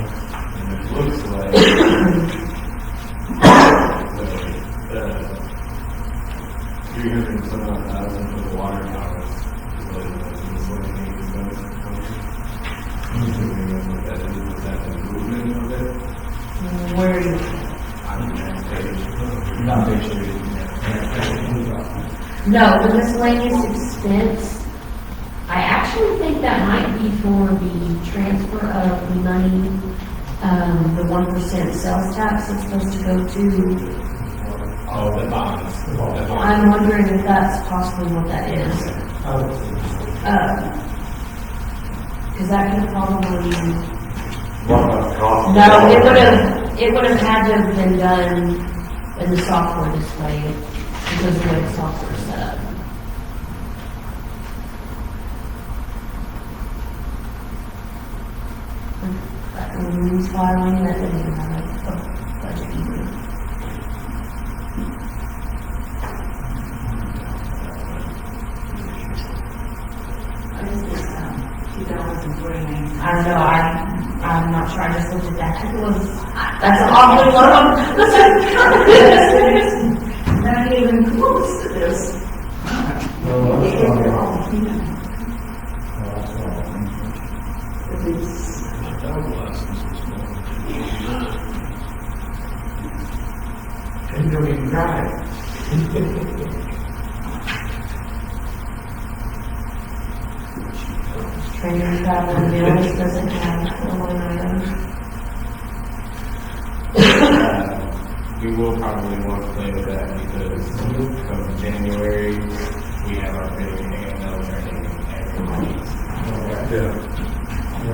Speaker 1: No, the miscellaneous expense, I actually think that might be for the transfer of the money, the 1% sales tax that's supposed to go to.
Speaker 9: Oh, the bonds.
Speaker 1: I'm wondering if that's possibly what that is. Because that could probably,
Speaker 10: What about the cost?
Speaker 1: no, it would have had to have been done in the software this way, because of the way the software is set up. That means filing, that doesn't even have a budget either.
Speaker 11: What is this, $2.49?
Speaker 1: I don't know, I'm not sure, I just looked at that, it was, that's an awfully low.
Speaker 11: Not even close to this.
Speaker 3: Well,
Speaker 11: It
Speaker 3: that's
Speaker 11: is
Speaker 3: all.
Speaker 11: wrong.
Speaker 3: Well, that's all.
Speaker 11: It's-
Speaker 9: Dog license was more than 89.
Speaker 10: And you don't even drive.
Speaker 1: Training, travel, and meals doesn't have a line item.
Speaker 6: We will probably want to play with that because come January, we have our big AML training every month.
Speaker 3: Yeah.
Speaker 1: I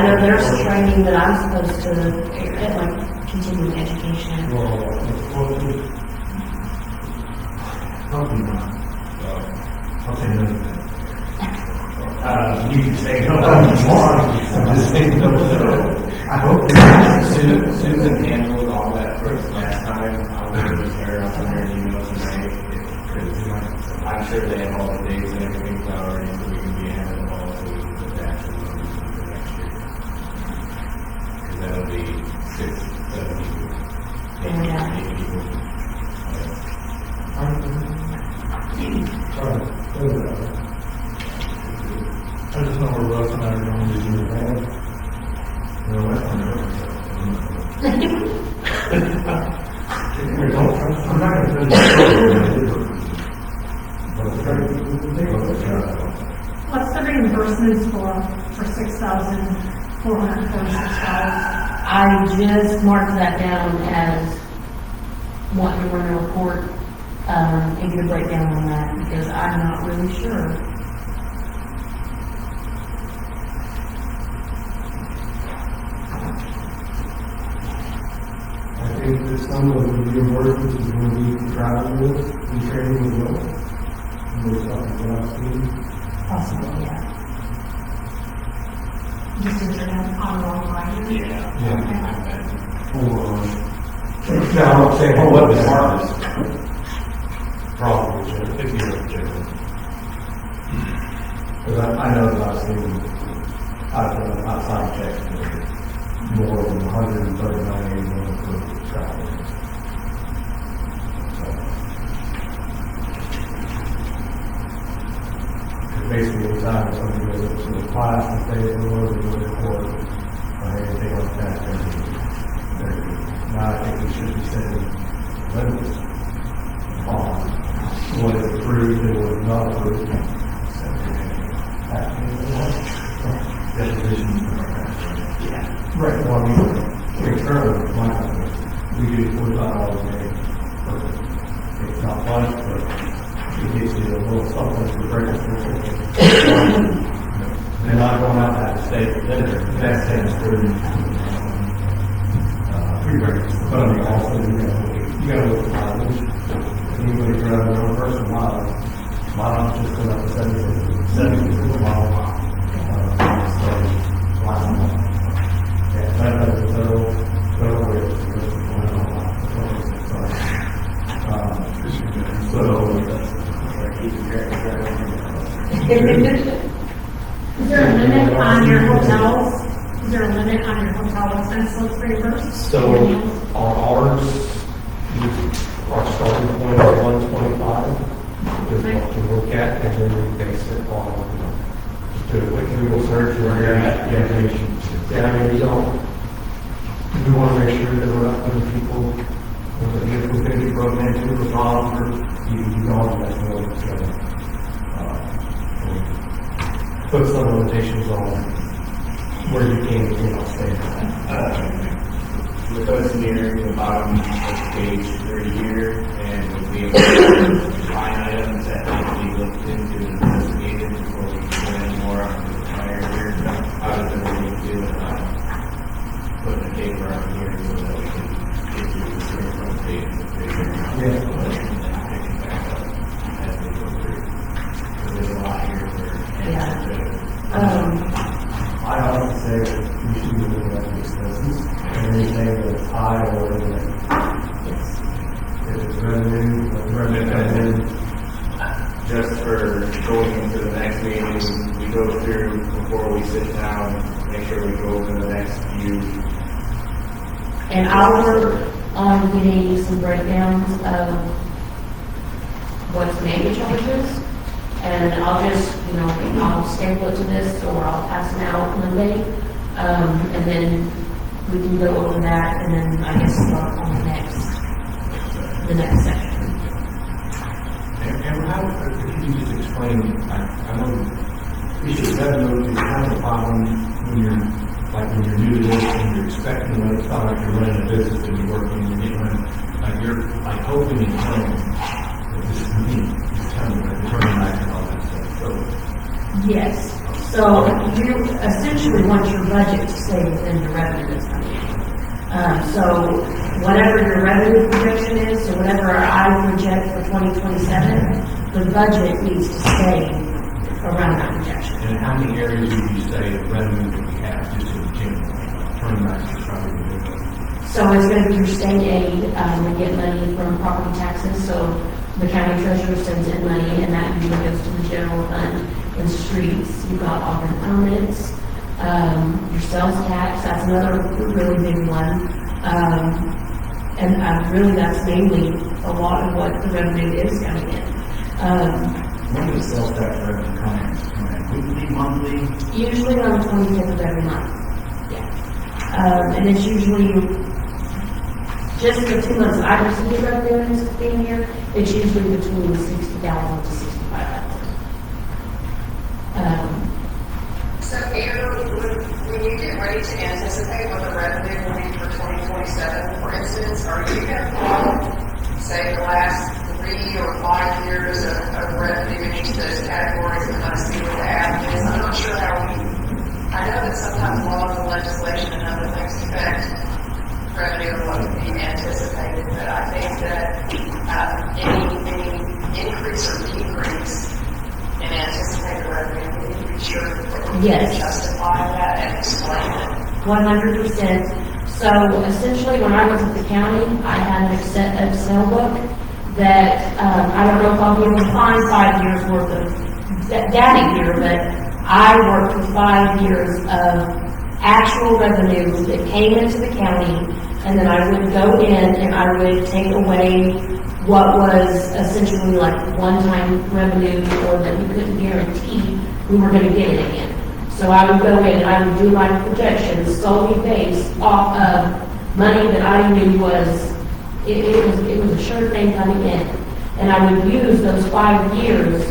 Speaker 1: know there's training that I'm supposed to, like, continuing education.
Speaker 3: Well, probably not. I'll say no.
Speaker 6: You can say no.
Speaker 3: I'm just saying no. I hope.
Speaker 6: Susan handled all that for us last time. I'll work with her, I'll send her an email tonight. Because I'm sure they have all the dates and everything already, so we can be ahead of the ball so we can put the actual numbers in for next year. Because that'll be 6, 7 people.
Speaker 1: Yeah.
Speaker 6: 8 people.
Speaker 4: I just know where Russ and I are going to do that.
Speaker 3: No, that's I'm not gonna do
Speaker 5: What's the reimbursements for $6,446?
Speaker 1: I just marked that down as wanting to run a report, and get a breakdown on that, because I'm not really sure.
Speaker 3: I think that some of the reimbursements is going to be for travel with and training as well. And there's something that I've seen.
Speaker 1: Possibly, yeah.
Speaker 5: Just as you're on the wrong line.
Speaker 3: No, I'm saying, oh, what the hardest?
Speaker 10: Probably, if you look at
Speaker 3: Because I know that I've seen, outside checks, more than 139 million for travel. So, basically, every time somebody goes up to the class and stays in the road, they go to court, or anything like that, now I think we should be setting limits on what is approved and what is not approved. Right, well, I mean, currently, my company, we do $45 a day. It's not much, but it gives you a little something for breakfast. They're not going out to have to stay for dinner, that stands for, free breakfast. But I mean, also, you gotta look at mileage. Anybody driving their own personal miles just going up to 70 miles.
Speaker 5: Is there a limit on your hotels? Is there a limit on your hotel expense list reimbursed?
Speaker 3: So on ours, our starting point is 125, is what to look at, and then we base it on, do a quick Google search where you're at, yeah, I mean, we want to make sure that we're not putting people If we're gonna be broken into the bottom, or you all that's more, put some limitations on where you can and cannot stay.
Speaker 6: With us nearing the bottom of the page right here, and with the line items that need to be looked into and investigated before we go any more on the entire year, how does everybody feel about putting the paper on here so that we can get through this here from the page and figure out
Speaker 3: Yeah.
Speaker 6: what and then pick it back up as we go through? So there's a lot here for
Speaker 3: I would say that we should be looking at the expenses, and anything that's high or if it's revenue comes in.
Speaker 6: just for going into the next meeting, we go through before we sit down, make sure we go over the next few.
Speaker 1: And I'll work on getting some breakdowns of what's maybe charges. And I'll just, I'll staple it to this, or I'll pass them out Monday. And then we can go over that, and then I guess start on the next section.
Speaker 10: And how, could you just explain, I know, issue revenue is kind of a problem when you're new to this and you're expecting, it's not like you're running a business and you're working and you're getting money, you're hoping and praying that this is me, it's coming, like turning back and all that stuff, so.
Speaker 1: Yes. So you essentially want your budget to stay within the revenue that's coming in. So whatever your revenue projection is, so whatever I project for 2027, the budget needs to stay around that projection.
Speaker 10: And how many areas would you say the revenue that we have, just in general, turning back to probably the big.
Speaker 1: So it's going to be your state aid. We get money from property taxes, so the county treasurer sends in money, and that usually goes to the general fund and streets. You've got all your permits, your sales tax, that's another really big one. And really that's mainly a lot of what the revenue is coming in.
Speaker 10: When does sales tax revenue come in? Weekly, monthly?
Speaker 1: Usually on the 25th of every month. Yeah. And it's usually just the 2 months I receive revenue in here, it's usually between 60,000 to 65,000.
Speaker 7: So Peter, when you get ready to anticipate what the revenue will be for 2027, for instance, are you going to plot, say, the last 3 or 5 years of revenue in each of those categories and kind of see what the average is? I'm not sure how I know that sometimes laws and legislation and other things affect revenue and what can be anticipated, but I think that any increase or decrease in anticipated revenue, we need to be sure that we
Speaker 1: Yes.
Speaker 7: can justify that and explain it.
Speaker 1: 100%. So essentially, when I was at the county, I had an Excel book that, I don't know if I'll be able to find 5 years worth of data here, but I worked with 5 years of actual revenues that came into the county, and then I would go in and I would take away what was essentially like one-time revenue, or that we couldn't guarantee we were going to get it again. So I would go in and I would do my projections solely based off of money that I knew was, it was a sure thing coming in. And I would use those 5 years,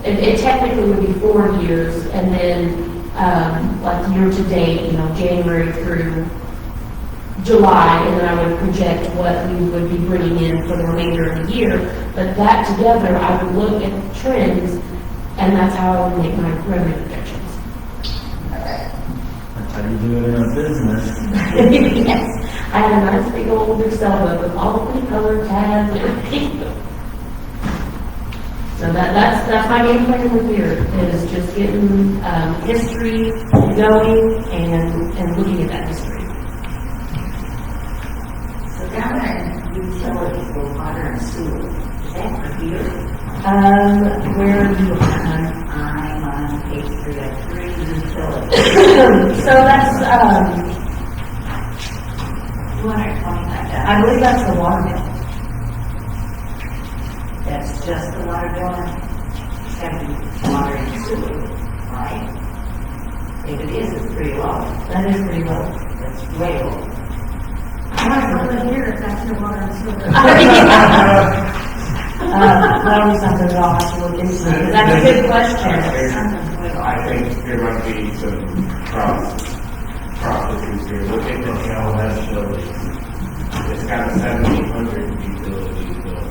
Speaker 1: it technically would be 4 years, and then like year to date, January through July, and then I would project what we would be bringing in for the remainder of the year. But that together, I would look at trends, and that's how I would make my revenue projections.
Speaker 10: That's how you do it in a business.
Speaker 1: Yes, I had a nice big old Excel book with all the color tabs and everything. So that's my game plan with here, is just getting history going and looking at that history.
Speaker 11: So down there, utilities for water and sewer, is that for here?
Speaker 1: Where are you at?
Speaker 11: I'm on page 303, utilities.
Speaker 1: So that's,
Speaker 11: 225,000.
Speaker 1: I believe that's the water bill.
Speaker 11: That's just the water bill, it's got to be water and sewer, right? If it is, it's pretty low.
Speaker 1: That is pretty low.
Speaker 11: That's way low.
Speaker 5: I live here, if that's your water and sewer.
Speaker 1: That was something that I'll have to look into, because that's a good question.
Speaker 6: I think there might be some processes here. Look at the LS building. It's got a 1,700 utilities built.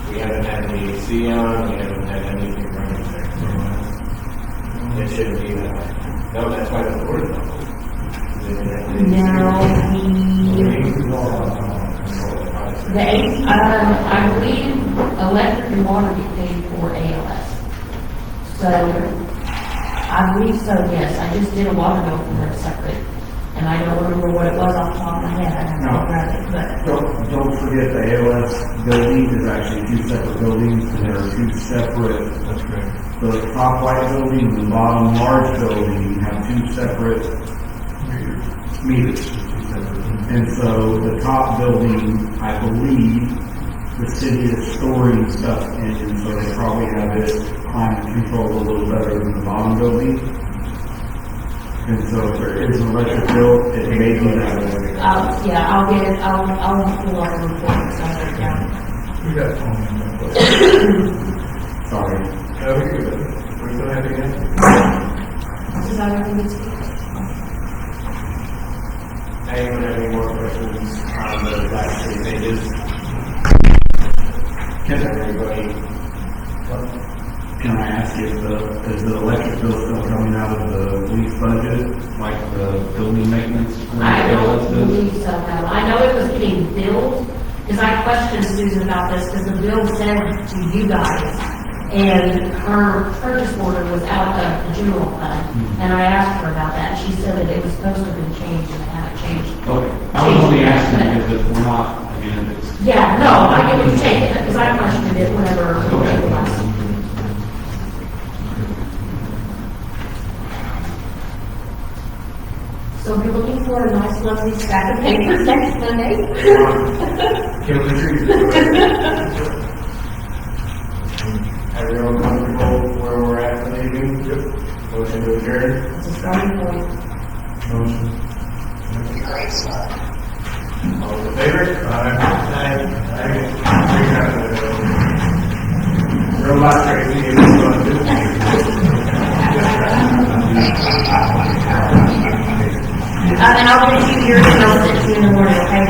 Speaker 6: We haven't had any AC on, we haven't had anything running there. It shouldn't be that way. No, that's why the board level.
Speaker 1: I believe electric and water get paid for ALS. So, I believe so, yes. I just did a water bill for them separate. And I don't remember what it was off the top of my head. I have to grab it, but.
Speaker 6: Don't forget the ALS building is actually two separate buildings, and there are two separate.
Speaker 4: That's great.
Speaker 6: The top white building and the bottom large building have two separate meters. And so the top building, I believe, the city is storing stuff in, and so they probably have it climate controlled a little better than the bottom building. And so if there is an electric bill, it may be that way.
Speaker 1: Yeah, I'll get it, I'll pull up a report and stuff like that.
Speaker 4: We got Tony in that place.
Speaker 6: Sorry.
Speaker 4: Yeah, we could, we're gonna have to get.
Speaker 1: Is that everything that's?
Speaker 6: Anyone have any more questions on the last three pages? Can I ask you, is the electric bill still coming out of the lease budget, like the building maintenance?
Speaker 1: I don't believe so, no. I know it was getting billed, because I questioned Susan about this, because the bill sent to you guys, and her purchase order was out of the general fund, and I asked her about that. She said that it was supposed to have been changed, and it hadn't changed.
Speaker 6: Okay, I was only asking because we're not, I mean, if it's.
Speaker 1: Yeah, no, I get what you're saying, because I questioned it whenever it was. So if you're looking for a nice, lovely stack of papers next Monday.
Speaker 6: Kill the trees. Everyone comfortable where we're at for the evening? Motion to adjourn?
Speaker 1: It's a starting point.
Speaker 6: Motion.
Speaker 7: Great stuff.
Speaker 6: All in favor? Aye. Robot Tracy, if you want
Speaker 1: And I'll get you your email sent to you in the morning, okay,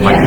Speaker 12: Like,